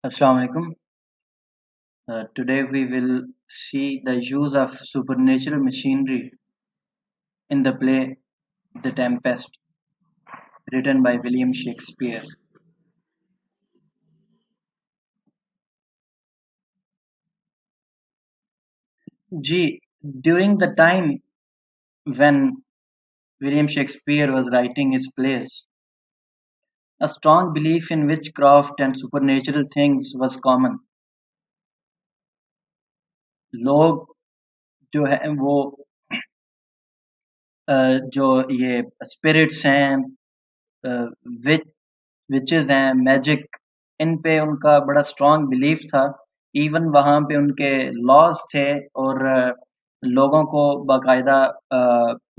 Assalamu alaikum. Today we will see the use of supernatural machinery in the play The Tempest, written by William Shakespeare. During the time when William Shakespeare was writing his plays, a strong belief in witchcraft and supernatural things was common. लोग जो है वो जो ये spirits हैं, विच witches हैं, magic, इन पे उनका बड़ा स्ट्रॉन्ग बिलीफ था। इवन वहाँ पे उनके लॉज थे और लोगों को बाकायदा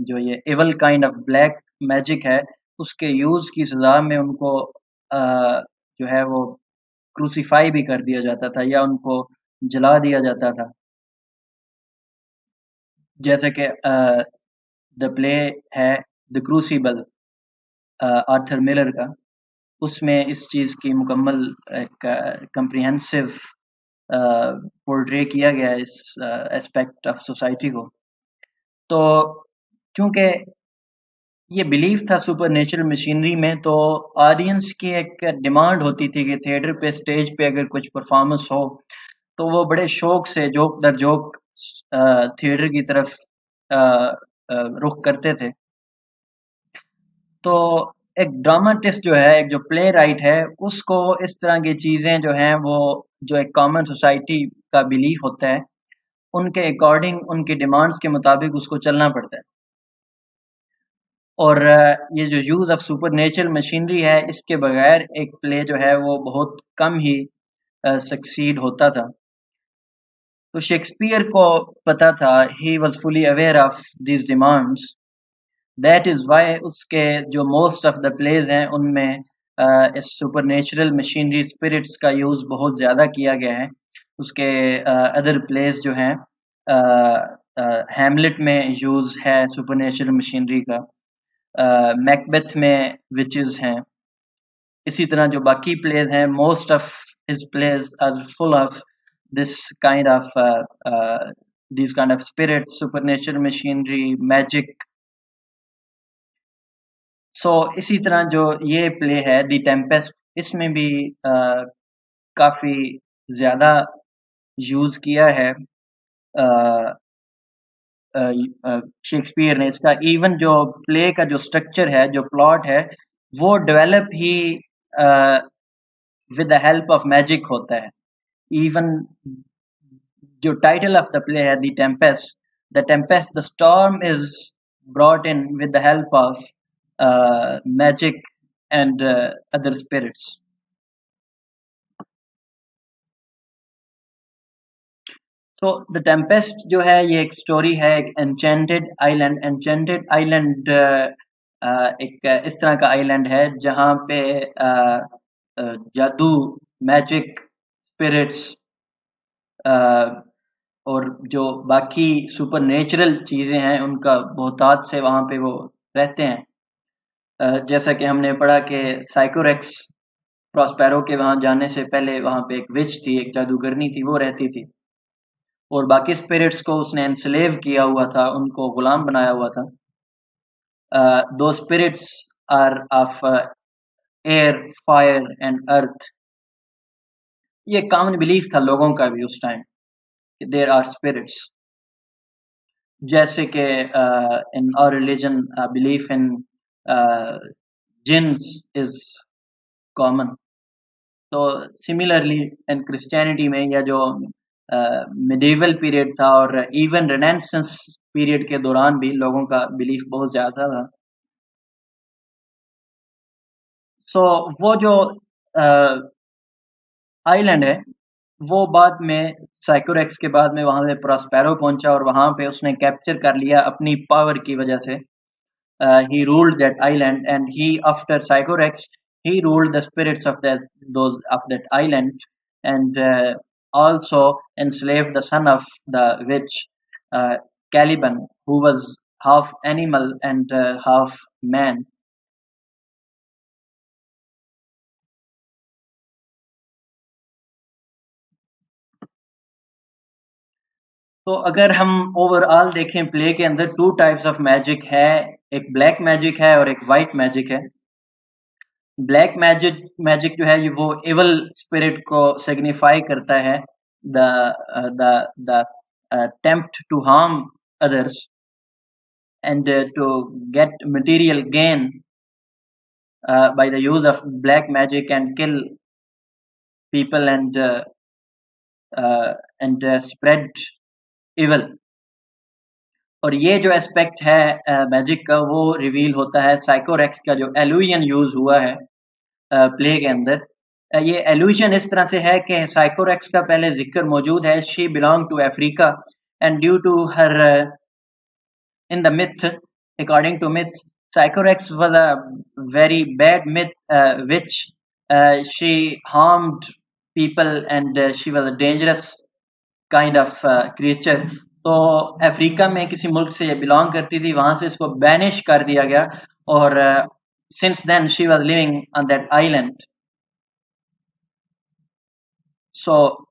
जो ये एवल काइंड ऑफ ब्लैक मैजिक है उसके यूज की सजा में उनको जो है वो क्रूसीफाई भी कर दिया जाता था या उनको जला दिया जाता था। जैसे कि द प्ले है द क्रूसिबल, आर्थर मिलर का, उसमें इस चीज़ की मुकम्मल एक कम्प्रिहेंसिव पोर्ट्रे किया गया है इस एस्पेक्ट ऑफ सोसाइटी को। तो क्योंकि ये बिलीफ था सुपरनेचुरल मशीनरी में, तो ऑडियंस की एक डिमांड होती थी कि थिएटर पे स्टेज पे अगर कुछ परफॉर्मेंस हो तो वो बड़े शौक से जोक दर जोक थिएटर की तरफ रुख करते थे। तो एक ड्रामाटिस्ट जो है, एक जो प्ले राइट है, उसको इस तरह की चीजें जो हैं वो जो एक कॉमन सोसाइटी का बिलीफ होता है उनके अकॉर्डिंग, उनकी डिमांड्स के मुताबिक उसको चलना पड़ता है। और ये जो यूज ऑफ सुपरनेचुरल मशीनरी है, इसके बगैर एक प्ले जो है वो बहुत कम ही सक्सीड होता था। तो शेक्सपियर को पता था, he was fully aware of this demands. That is why उसके जो मोस्ट ऑफ द प्लेज हैं उनमें इस सुपरनेचुरल मशीनरी स्पिरिट्स का यूज बहुत ज्यादा किया गया है। उसके अदर प्लेस जो हैं, हैमलेट में यूज है सुपरनेचुरल मशीनरी का, मैकबेथ में विचेस हैं। इसी तरह जो बाकी प्लेस हैं, most of his plays are full of this kind of these kind of spirits, supernatural machinery, magic. So इसी तरह जो ये प्ले है द टेम्पेस्ट, इसमें भी काफी ज्यादा यूज किया है शेक्सपियर ने इसका। इवन जो प्ले का जो स्ट्रक्चर है, जो प्लॉट है, वो डेवलप ही with the help of magic होता है। इवन जो टाइटल ऑफ द प्ले है the Tempest, the storm is brought in with the help of magic and other spirits. तो द टेम्पेस्ट जो है ये एक स्टोरी है, एक एन्चेंटेड आइलैंड। एन्चेंटेड आइलैंड एक इस तरह का आइलैंड है जहाँ पे जादू, मैजिक, स्पिरिट्स और जो बाकी सुपरनेचुरल चीजें हैं उनका बहुतात से वहां पे वो रहते हैं। जैसा कि हमने पढ़ा कि साइकोरेक्स, प्रॉस्पेरो के वहां जाने से पहले वहां पे एक विच थी, एक जादूगरनी थी, वो रहती थी और बाकी स्पिरिट्स को उसने एनस्लेव किया हुआ था, उनको गुलाम बनाया हुआ था। दो spirits are of air, fire and earth. ये कॉमन बिलीफ था लोगों का भी उस टाइम कि देयर आर स्पिरिट्स। जैसे कि in our religion belief in jinns is common. तो सिमिलरली इन क्रिश्चियनिटी में, या जो मिडिवल पीरियड था और इवन रेनेसांस पीरियड के दौरान भी लोगों का बिलीफ बहुत ज्यादा था। सो वो जो आइलैंड है, वो बाद में साइकोरेक्स के बाद में वहां पे प्रॉस्पेरो पहुंचा और वहां पे उसने कैप्चर कर लिया अपनी पावर की वजह से। he ruled that island, and he, after Sycorax, he ruled the spirits of that island, and also enslaved the son of the witch, uh, Caliban, who was half animal and half man. तो अगर हम overall देखें play के अंदर two types of magic है, एक black magic है और एक वाइट मैजिक है। ब्लैक मैजिक मैजिक जो है ये वो एवल स्पिरिट को सिग्निफाई करता है, the the the attempt to harm others and to get material gain by the use of black magic and kill people and spread evil। और ये जो एस्पेक्ट है मैजिक का वो रिवील होता है साइकोरेक्स का जो एल्यूजन यूज हुआ है प्ले के अंदर। ये एल्यूजन इस तरह से है कि साइकोरेक्स का पहले जिक्र मौजूद है, she belong to Africa and due to her in the myth, according to myth, Sycorax was a very bad myth, which she harmed people and she was a dangerous kind of creature। तो Africa में किसी मुल्क से ये belong करती थी, वहां से इसको बैनिश कर दिया गया और since then she was living on that island. So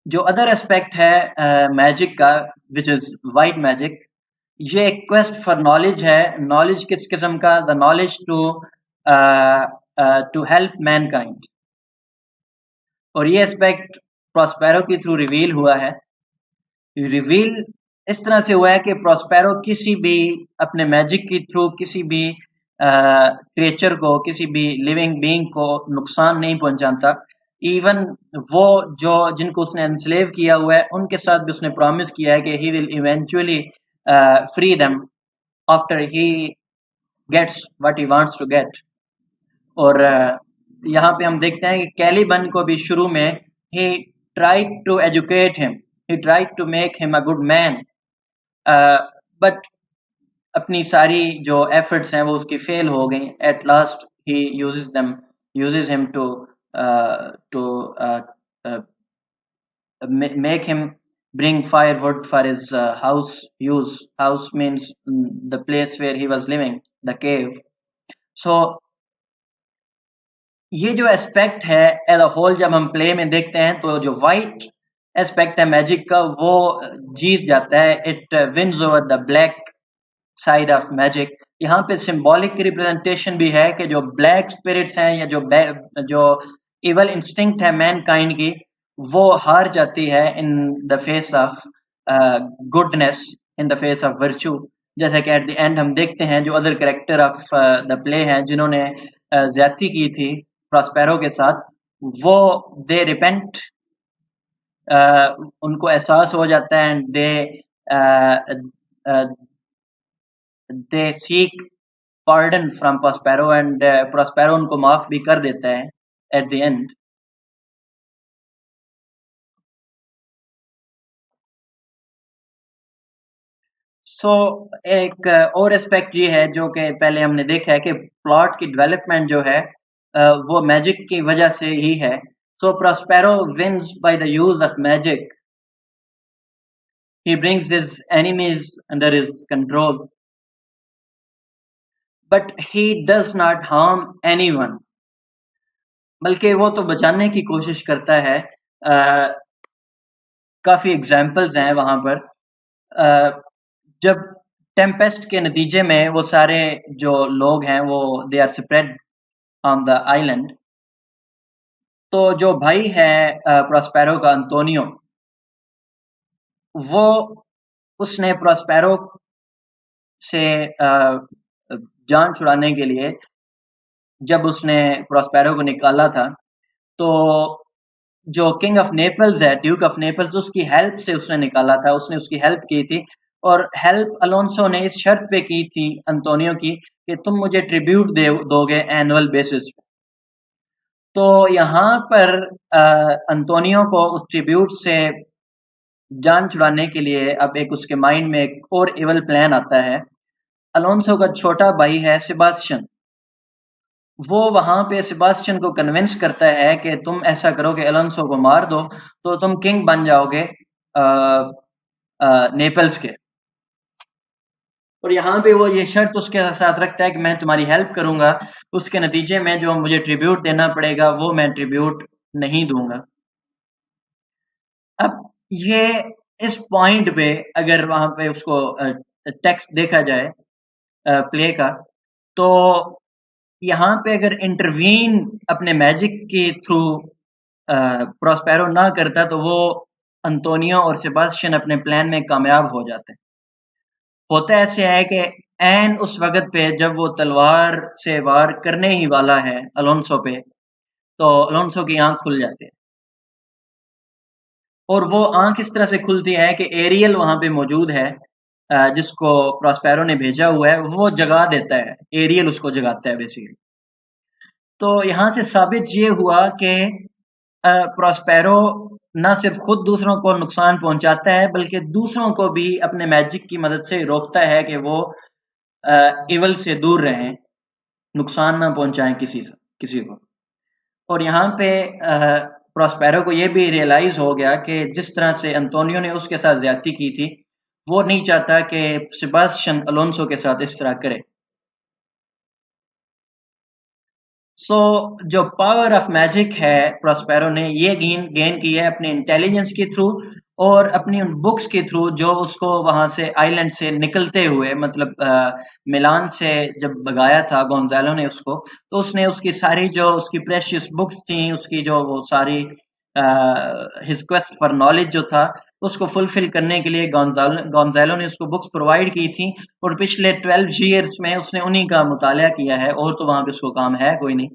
जो अदर एस्पेक्ट है मैजिक का विच इज वाइट मैजिक, ये एक क्वेस्ट फॉर नॉलेज है। नॉलेज किस किस्म का? The knowledge to help mankind. और ये एस्पेक्ट प्रॉस्पेरो के थ्रू रिवील हुआ है। रिवील इस तरह से हुआ है कि प्रॉस्पेरो किसी भी अपने मैजिक के थ्रू किसी भी क्रिएचर को, किसी भी लिविंग बीइंग को नुकसान नहीं पहुंचाता। इवन वो जो जिनको उसने एनस्लेव किया हुआ है उनके साथ भी उसने प्रॉमिस किया है कि he will eventually free them after he gets what he wants to get. और यहाँ पे हम देखते हैं कि कैलिबन को भी शुरू में ही tried to educate him, he tried to make him a good man, but अपनी सारी जो efforts हैं वो उसकी fail हो गई। At last he uses him to make him bring firewood for his house use. House means the place where he was living, the cave. So ये जो एस्पेक्ट है एज अ होल जब हम प्ले में देखते हैं तो जो वाइट एस्पेक्ट है मैजिक का वो जीत जाता है। It wins over the black side of magic. यहाँ पे सिंबॉलिक रिप्रेजेंटेशन भी है कि जो ब्लैक स्पिरिट्स हैं या जो इवल इंस्टिंक्ट है मैनकाइंड की, वो हार जाती है in the face of goodness, in the face of virtue. जैसे कि एट द एंड हम देखते हैं जो other character of the play हैं जिन्होंने ज्यादती की थी प्रॉस्पेरो के साथ, वो दे रिपेंट, उनको एहसास हो जाता है and they seek pardon from Prospero and Prospero उनको माफ भी कर देता है एट द एंड। सो एक और एस्पेक्ट ये है जो कि पहले हमने देखा है कि प्लॉट की डेवलपमेंट जो है वो मैजिक की वजह से ही है। So Prospero wins by the use of magic, he brings his enemies under his control, but he does not harm anyone। बल्कि वो तो बचाने की कोशिश करता है। काफी एग्जाम्पल्स हैं वहां पर। जब टेम्पेस्ट के नतीजे में वो सारे जो लोग हैं वो they are spread on the island, तो जो भाई है प्रॉस्पेरो का अंतोनियो, वो उसने प्रॉस्पेरो से जान छुड़ाने के लिए जब उसने प्रॉस्पेरो को निकाला था, तो जो किंग ऑफ नेपल्स है, ड्यूक ऑफ नेपल्स, उसकी हेल्प से उसने निकाला था, उसने उसकी हेल्प की थी। और हेल्प अलोंसो ने इस शर्त पे की थी अंतोनियो की कि तुम मुझे ट्रिब्यूट दोगे एनुअल बेसिस पे। तो यहाँ पर अंतोनियो को उस ट्रिब्यूट से जान छुड़ाने के लिए अब एक उसके माइंड में एक और इवल प्लान आता है। अलोंसो का छोटा भाई है सेबास्टियन, वो वहां पे सेबास्टियन को कन्विंस करता है कि तुम ऐसा करो कि अलोंसो को मार दो तो तुम किंग बन जाओगे नेपल्स के। और यहाँ पे वो ये शर्त उसके साथ रखता है कि मैं तुम्हारी हेल्प करूंगा, उसके नतीजे में जो मुझे ट्रिब्यूट देना पड़ेगा वो मैं ट्रिब्यूट नहीं दूंगा। अब ये इस पॉइंट पे अगर वहां पे उसको टेक्स्ट देखा जाए प्ले का, तो यहाँ पे अगर इंटरवीन अपने मैजिक के थ्रू प्रोस्पेरो ना करता तो वो अंतोनियो और सेबास्टियन अपने प्लान में कामयाब हो जाते। होता ऐसे है कि एन उस वक्त पे जब वो तलवार से वार करने ही वाला है अलोंसो पे, तो अलोंसो की आंख खुल जाती है। और वो आंख इस तरह से खुलती है कि एरियल वहां पे मौजूद है, जिसको प्रॉस्पेरो ने भेजा हुआ है, वो जगा देता है, एरियल उसको जगाता है बेसिकली। तो यहां से साबित ये हुआ कि प्रॉस्पेरो ना सिर्फ खुद दूसरों को नुकसान पहुंचाता है, बल्कि दूसरों को भी अपने मैजिक की मदद से रोकता है कि वो इवल से दूर रहें, नुकसान ना पहुंचाएं किसी को। और यहाँ पे प्रॉस्पेरो को ये भी रियलाइज हो गया कि जिस तरह से अंतोनियो ने उसके साथ ज्यादती की थी, वो नहीं चाहता कि सेबास्टियन अलोंसो के साथ इस तरह करे। सो जो पावर ऑफ मैजिक है, प्रॉस्पेरो ने ये गेन की है अपने इंटेलिजेंस के थ्रू और अपनी उन बुक्स के थ्रू जो उसको वहां से आइलैंड से निकलते हुए, मतलब मिलान से जब भगाया था गोंजालो ने उसको, तो उसने उसकी सारी जो उसकी प्रेशियस बुक्स थी, उसकी जो वो सारी हिज क्वेस्ट फॉर नॉलेज जो था, उसको फुलफिल करने के लिए गोंजालो ने उसको बुक्स प्रोवाइड की थी। और पिछले 12 ईयर्स में उसने उन्हीं का मुताला किया है, और तो वहां पे उसको काम है कोई नहीं।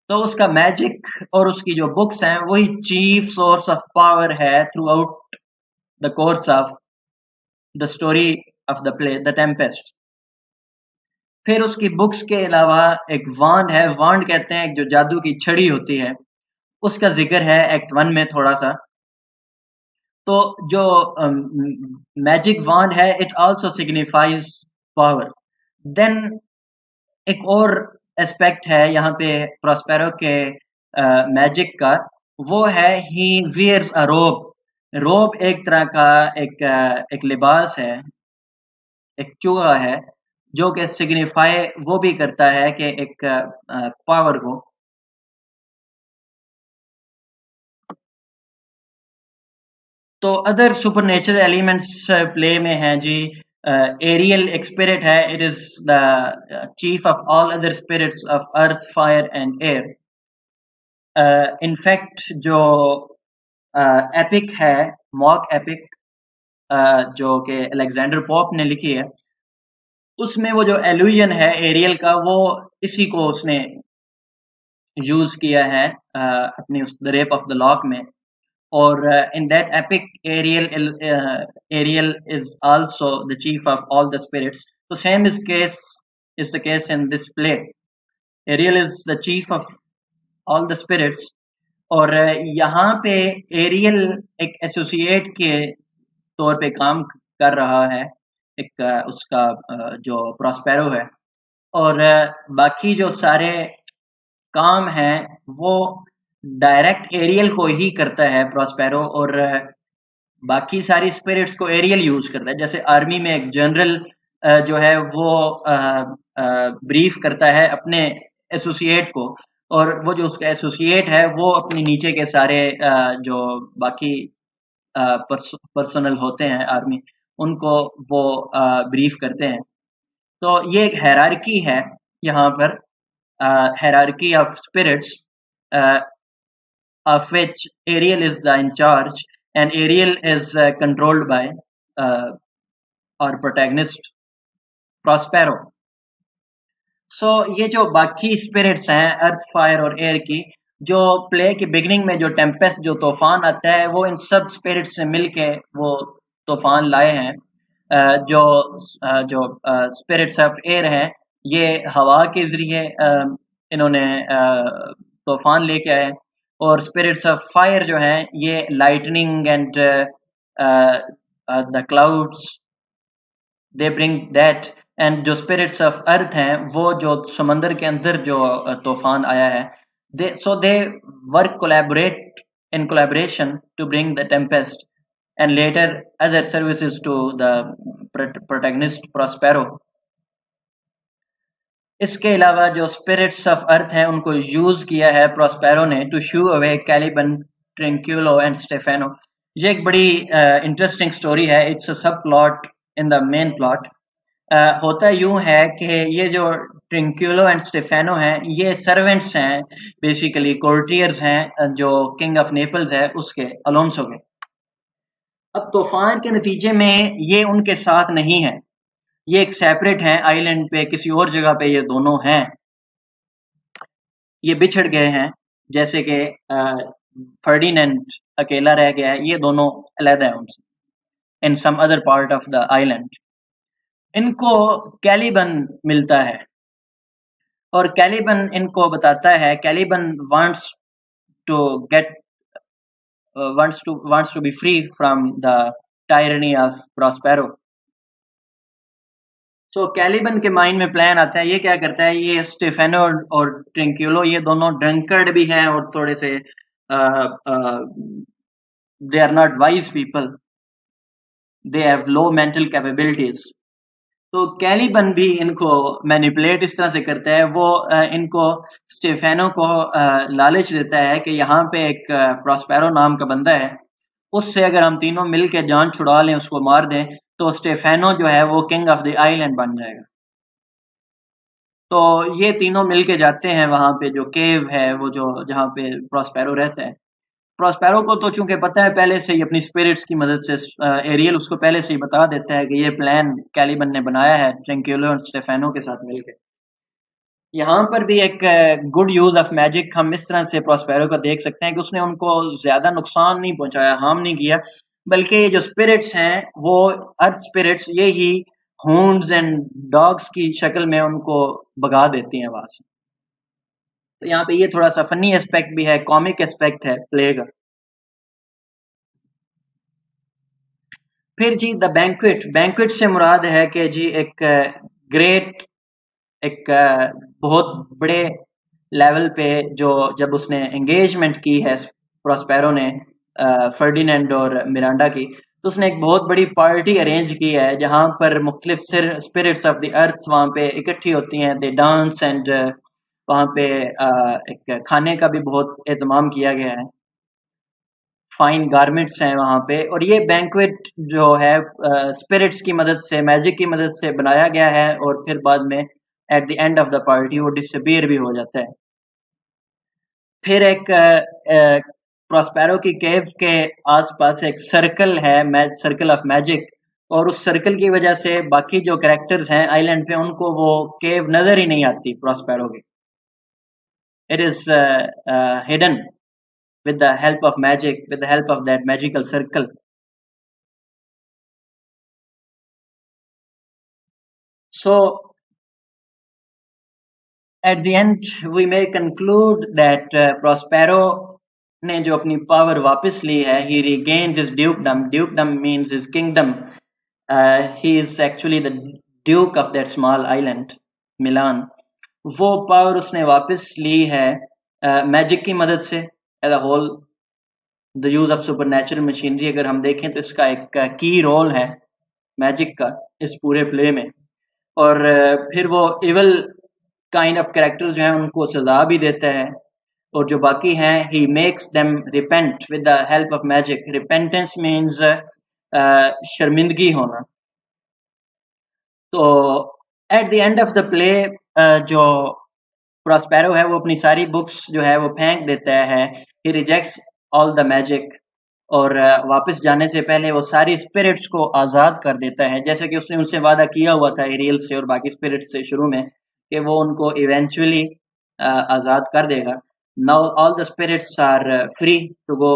तो उसका मैजिक और उसकी जो बुक्स हैं वही चीफ सोर्स ऑफ पावर है through out the course of the story of the play the Tempest. फिर उसकी बुक्स के अलावा एक वांड है, वांड कहते हैं एक जो जादू की छड़ी होती है, उसका जिक्र है एक्ट 1 में थोड़ा सा। तो जो मैजिक वांड है, it also signifies power. Then एक और एस्पेक्ट है यहाँ पे प्रॉस्पेरो के मैजिक का, वो है ही वियर्स अ रोब। रोब एक तरह का एक लिबास है, एक चूहा है, जो कि सिग्निफाई वो भी करता है कि एक पावर को। तो अदर सुपरनेचुरल एलिमेंट्स प्ले में हैं जी। एरियल एक स्पिरिट है, it is the chief of all other spirits of earth, fire and air. In fact जो एपिक है, मॉक एपिक, जो कि अलेक्जेंडर पोप ने लिखी है, उसमें वो जो एल्यूजन है एरियल का, वो इसी को उसने यूज किया है अपनी उस the rape of the lock में। और in that epic, Ariel is also the chief of all the spirits. So same is the case in this play. Ariel is the chief of all the spirits. और यहाँ पे aerial एक associate के तौर पे काम कर रहा है, एक उसका जो प्रॉस्पेरो है। और बाकी जो सारे काम हैं वो डायरेक्ट एरियल को ही करता है प्रॉस्पेरो, और बाकी सारी स्पिरिट्स को एरियल यूज करता है। जैसे आर्मी में एक जनरल जो है वो ब्रीफ करता है अपने एसोसिएट को, और वो जो उसका एसोसिएट है वो अपनी नीचे के सारे जो बाकी पर्सनल होते हैं आर्मी, उनको वो ब्रीफ करते हैं। तो ये एक हायरार्की है यहाँ पर, hierarchy of spirits, of which Ariel is the in charge, and Ariel is controlled by uh, our protagonist Prospero. सो ये जो बाकी स्पिरिट्स हैं अर्थ, फायर और एयर की, जो प्ले की बिगनिंग में जो टेम्पेस्ट जो तूफान आता है, वो इन सब स्पिरिट्स से मिलके वो तूफान लाए हैं। जो स्पिरिट्स ऑफ एयर हैं, ये हवा के जरिए इन्होंने तूफान लेके आए, और स्पिरिट्स ऑफ फायर जो हैं ये lightning and the clouds, they bring that. And जो स्पिरिट्स ऑफ अर्थ हैं, वो जो समंदर के अंदर जो तूफान आया है, they work collaborate in collaboration to bring the tempest and later other services to the protagonist Prospero. इसके अलावा जो स्पिरिट्स ऑफ अर्थ हैं उनको यूज किया है प्रॉस्पेरो ने to shoo away Caliban, Trinculo and Stephano. ये एक बड़ी इंटरेस्टिंग स्टोरी है। It's a subplot in the main plot. होता यूं है कि ये जो ट्रिंक्यूलो एंड स्टेफेनो हैं, ये सर्वेंट्स हैं, बेसिकली कोर्टियर्स हैं, जो किंग ऑफ नेपल्स है उसके, अलोंसो के। अब तूफान के नतीजे में ये उनके साथ नहीं है, ये एक सेपरेट हैं आइलैंड पे, किसी और जगह पे ये दोनों हैं, ये बिछड़ गए हैं। जैसे कि फर्डिनेंड अकेला रह गया है, ये दोनों अलग है उनसे, in some other part of the island. इनको कैलिबन मिलता है और कैलिबन इनको बताता है, Caliban wants to get wants to be free from the tyranny of Prospero. So Caliban के माइंड में प्लान आता है, ये क्या करता है, ये स्टेफेनो और ट्रिंक्यूलो ये दोनों ड्रंकर्ड भी हैं और थोड़े से they are not wise people, they have low mental capabilities. तो कैलिबन भी इनको मैनिपुलेट इस तरह से करता है, वो इनको स्टेफेनो को लालच देता है कि यहाँ पे एक प्रॉस्पेरो नाम का बंदा है, उससे अगर हम तीनों मिल के जान छुड़ा लें, उसको मार दें, तो स्टेफेनो जो है वो किंग ऑफ द आइलैंड बन जाएगा। तो ये तीनों मिल के जाते हैं वहां पे, जो केव है वो, जो जहाँ पे प्रॉस्पेरो रहता है। प्रॉस्पेरो को तो चूंकि पता है पहले से ही, अपनी स्पिरिट्स की मदद से एरियल उसको पहले से ही बता देता है कि ये प्लान कैलिबन ने बनाया है ट्रिंक्यूलो और स्टेफेनो के साथ मिलकर। यहाँ पर भी एक गुड यूज ऑफ मैजिक हम इस तरह से प्रॉस्पेरो को देख सकते हैं कि उसने उनको ज्यादा नुकसान नहीं पहुंचाया, हार्म नहीं किया, बल्कि ये जो स्पिरिट्स हैं वो अर्थ स्पिरिट्स, ये ही हूंड्स एंड डॉग्स की शक्ल में उनको भगा देती हैं वहां से। तो यहाँ पे ये थोड़ा सा फनी एस्पेक्ट भी है, कॉमिक एस्पेक्ट है प्ले का। फिर जी द बैंक्वेट, बैंक्वेट से मुराद है कि जी एक ग्रेट, एक बहुत बड़े लेवल पे, जो जब उसने एंगेजमेंट की है प्रॉस्पेरो ने फर्डिनेंड और मिरांडा की, तो उसने एक बहुत बड़ी पार्टी अरेंज की है जहां पर मुख्तलिफ स्पिरिट्स ऑफ द अर्थ वहां पे इकट्ठी होती हैं, दे डांस एंड वहां पे एक खाने का भी बहुत एहतमाम किया गया है, फाइन गारमेंट्स हैं वहां पे। और ये बैंक्वेट जो है स्पिरिट्स की मदद से, मैजिक की मदद से बनाया गया है, और फिर बाद में at the end of the party वो डिसअपीयर भी हो जाता है। फिर एक प्रॉस्पेरो की केव के आसपास एक सर्कल है, सर्कल ऑफ मैजिक, और उस सर्कल की वजह से बाकी जो कैरेक्टर्स हैं आइलैंड पे, उनको वो केव नजर ही नहीं आती प्रॉस्पेरो की। It is hidden with the help of magic, with the help of that magical circle. So, at the end, we may conclude that Prospero ने जो अपनी पावर वापस ली है, he regains his dukedom. Dukedom means his kingdom. He is actually the duke of that small island, Milan. वो power उसने वापस ली है मैजिक की मदद से, as a whole the use of supernatural machinery. अगर हम देखें तो इसका एक की रोल है मैजिक का इस पूरे प्ले में। और फिर वो इवल काइंड ऑफ कैरेक्टर्स जो हैं उनको सजा भी देता है, और जो बाकी हैं he makes them repent with the help of magic. Repentance means शर्मिंदगी होना। तो at the end of the play जो प्रॉस्पेरो है वो अपनी सारी बुक्स जो है वो फेंक देता है, ही रिजेक्ट्स ऑल द मैजिक, और वापस जाने से पहले वो सारी स्पिरिट्स को आज़ाद कर देता है, जैसे कि उसने उनसे वादा किया हुआ था एरियल से और बाकी स्पिरिट्स से शुरू में, कि वो उनको इवेंचुअली आज़ाद कर देगा। Now all the spirits are free to go,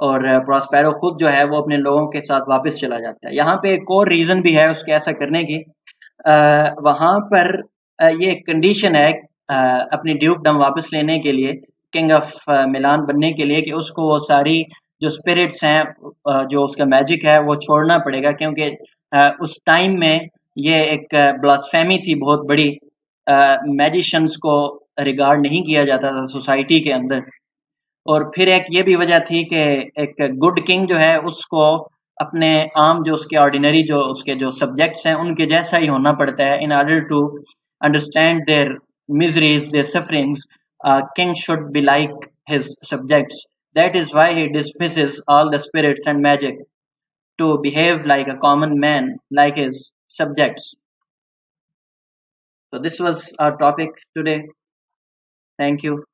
और प्रॉस्पेरो खुद जो है वो अपने लोगों के साथ वापस चला जाता है। यहाँ पे एक और रीज़न भी है उसके ऐसा करने की। वहाँ पर ये एक कंडीशन है अपनी ड्यूकडम वापस लेने के लिए, किंग ऑफ मिलान बनने के लिए, कि उसको वो सारी जो स्पिरिट्स हैं, जो उसका मैजिक है वो छोड़ना पड़ेगा, क्योंकि उस टाइम में ये एक ब्लास्फेमी थी बहुत बड़ी, मैजिशियंस को रिगार्ड नहीं किया जाता था सोसाइटी के अंदर। और फिर एक ये भी वजह थी कि एक गुड किंग जो है उसको अपने आम जो उसके ऑर्डिनरी जो उसके जो सब्जेक्ट्स हैं उनके जैसा ही होना पड़ता है, in order to understand their miseries, their sufferings. King should be like his subjects, That is why he dismisses all the spirits and magic to behave like a common man, like his subjects. So, this was our topic today. Thank you.